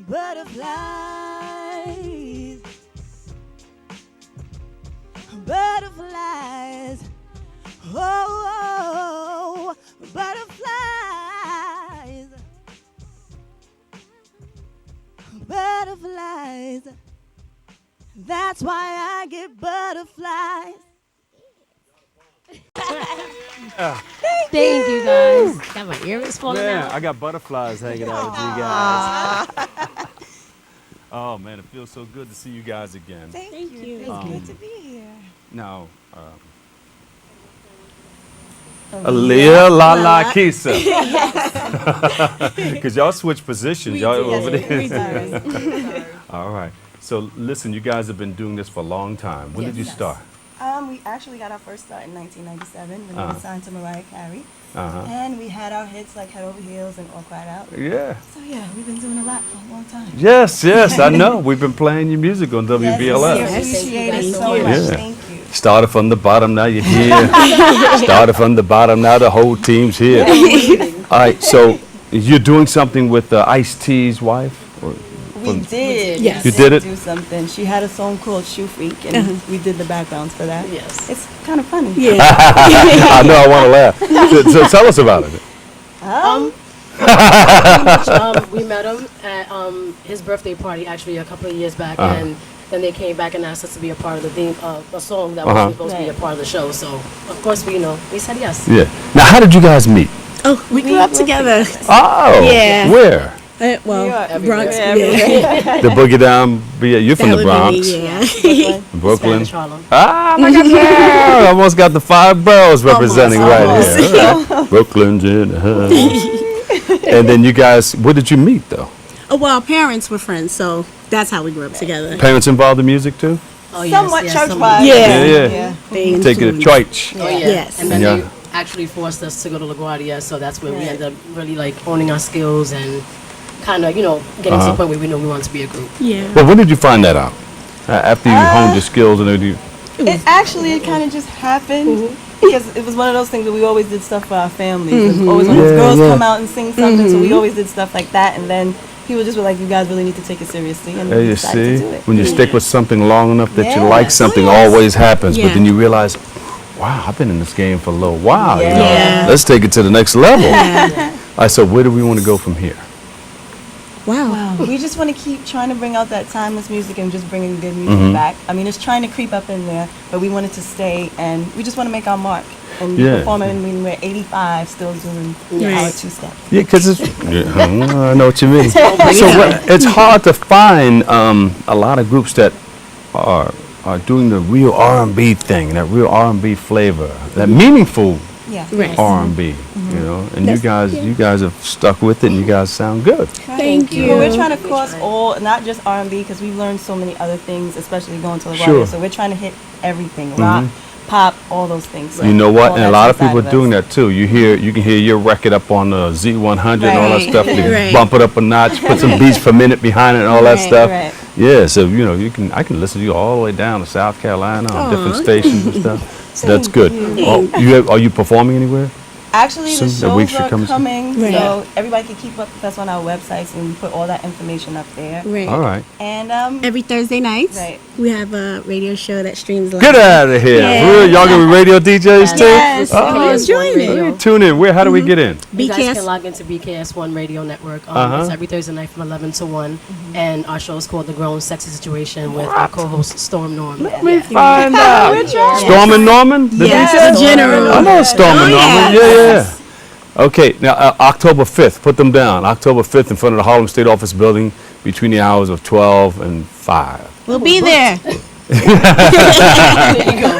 Butterflies, butterflies, oh, butterflies, butterflies. That's why I get butterflies. Thank you guys. Got my earrings falling Yeah, out. I got butterflies hanging out with you guys. Oh man, it feels so good to see you guys again. Thank you. It's good to be here. Now, Allure, La Kisa. Because y'all switched positions. Y'all over there. All right. So listen, you guys have been doing this for a long time. When did you start? We actually got our first start in 1997 when we were signed to Mariah Carey. And we had our hits like Head Over Heels and All Cried Out. Yeah. So yeah, we've been doing a lot for a long time. Yes, I know. We've been playing your music on WBLS. Yes, appreciate it so much. Thank you. Started from the bottom, now you're here. Started from the bottom, now the whole team's here. All right, so you're doing something with Ice-T's wife? We did. Yes. You did it? Do something. She had a song called Shoe Freak, and we did the backgrounds for that. Yes. It's kind of funny. Yeah. I know, I want to laugh. So tell us about it. We met him at his birthday party actually a couple of years back, and then they came back and asked us to be a part of the theme, a song that was supposed to be a part of the show. So of course we said yes. Yeah. Now, how did you guys meet? Oh, we grew up together. Oh. Yeah. Where? Bronx. The Boogie Down. You're from the Bronx. Brooklyn. Ah, look at that. Almost got the 5 boroughs representing right here. Right. Brooklyn's in the house. And then you guys, where did you meet though? Well, our parents were friends, so that's how we grew up together. Parents involved in music too? Oh, yes, Somewhat yes, church-wise. Yeah. They Take it to church. Oh, yeah. Yes. And then they actually forced us to go to LaGuardia, so that's where we ended up really like honing our skills and kind of, getting to the point where we knew we wanted to be a group. Yeah. Well, when did you find that out? After you honed your skills and everything? It kind of just happened because it was one of those things that we always did stuff for our families. Always when those girls come out and sing something, so we always did stuff like that. And then people just were like, "You guys really need to take it seriously," and we decided to do it. When you stick with something long enough that you like something, always happens. But then you realize, wow, I've been in this game for a little while. You know? Let's take it to the next level. All right, so where do we want to go from here? Wow. We just want to keep trying to bring out that timeless music and just bringing good music back. I mean, it's trying to creep up in there, but we want it to stay, and we just want to make our mark and perform it when we're 85, still doing our 2-step. Yeah, because it's, I know what you mean. So it's hard to find a lot of groups that are doing the real R&B thing, that real R&B flavor, that meaningful R&B, and you guys have stuck with it, and you guys sound good. Thank you. But we're trying to cross all, not just R&B, because we've learned so many other things, especially going to LaGuardia. So we're trying to hit everything, rock, pop, all those things. So you know what? And a lot of people are doing that too. You can hear your record up on the Z100 and all that stuff. You bump it up a notch, put some beats per minute behind it and all that stuff. Yeah, so I can listen to you all the way down to South Carolina on different stations and stuff. So that's good. Are you performing anywhere? Actually, the Soon? shows are coming, so everybody can keep up with us on our websites and put all that information up there. All right. And every Thursday night, we have a radio show that streams live. Get out of here! Really? Y'all gonna be radio DJs too? Yes. Join it. Tune in. How do we get in? You guys can log into BKS1 Radio Network. It's every Thursday night from 11 to 1, and our show is called The Grown Sexy Situation with our co-host Storm Norman. Let me find out. Storm and Norman? Yes, General. I know Storm and Norman. Yeah. Okay, now October 5th, put them down. October 5th in front of the Harlem State Office Building between the hours of 12 and 5. We'll be there.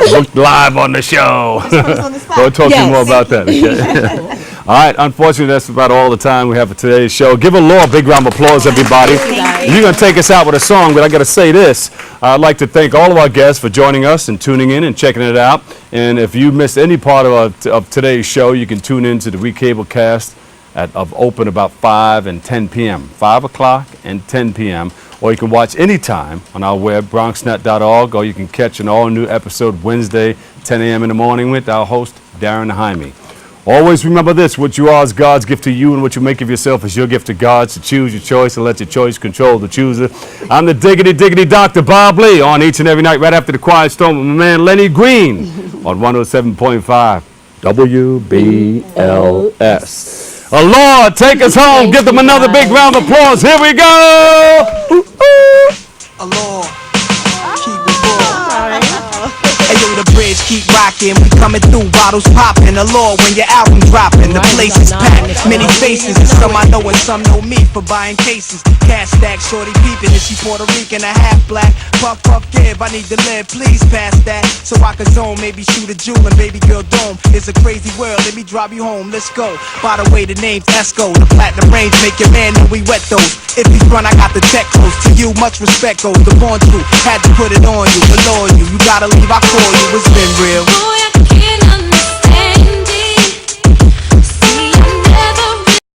Booked live on the show. We'll talk to you more about that. Okay? All right, unfortunately, that's about all the time we have for today's show. Give Allure a big round of applause, everybody. You're going to take us out with a song, but I got to say this. I'd like to thank all of our guests for joining us and tuning in and checking it out. And if you missed any part of today's show, you can tune in to the recablecast of Open about 5 and 10 p.m., 5 o'clock and 10 p.m., or you can watch anytime on our web, bronxnet.org, or you can catch an all-new episode Wednesday, 10 a.m. in the morning with our host, Darren Jaime. Always remember this: what you are is God's gift to you, and what you make of yourself is your gift to God. So choose your choice and let your choice control the chooser. I'm the diggity Dr. Bob Lee, on each and every night right after the Quiet Storm with my man Lenny Green on 107.5 WBLS. Allure, take us home. Give them another big round of applause. Here we go. Allure, keep it raw. Hey yo, the bridge keep rocking. We coming through, bottles popping. Allure when your album dropping. The place is packed, many faces. Some I know and some know me for buying cases. Cash stack, shorty peeping. Is she Puerto Rican or half black? Puff, give, I need to live. Please pass that so I can zone. Maybe shoot a jewel and baby girl dome. It's a crazy world. Let me drive you home. Let's go. By the way, the name's Esco. The platinum range make your man know we wet those. If you run, I got the check close. To you, much respect goes. The born truth had to put it on you. Allure you. You gotta leave. I call you. It's been real.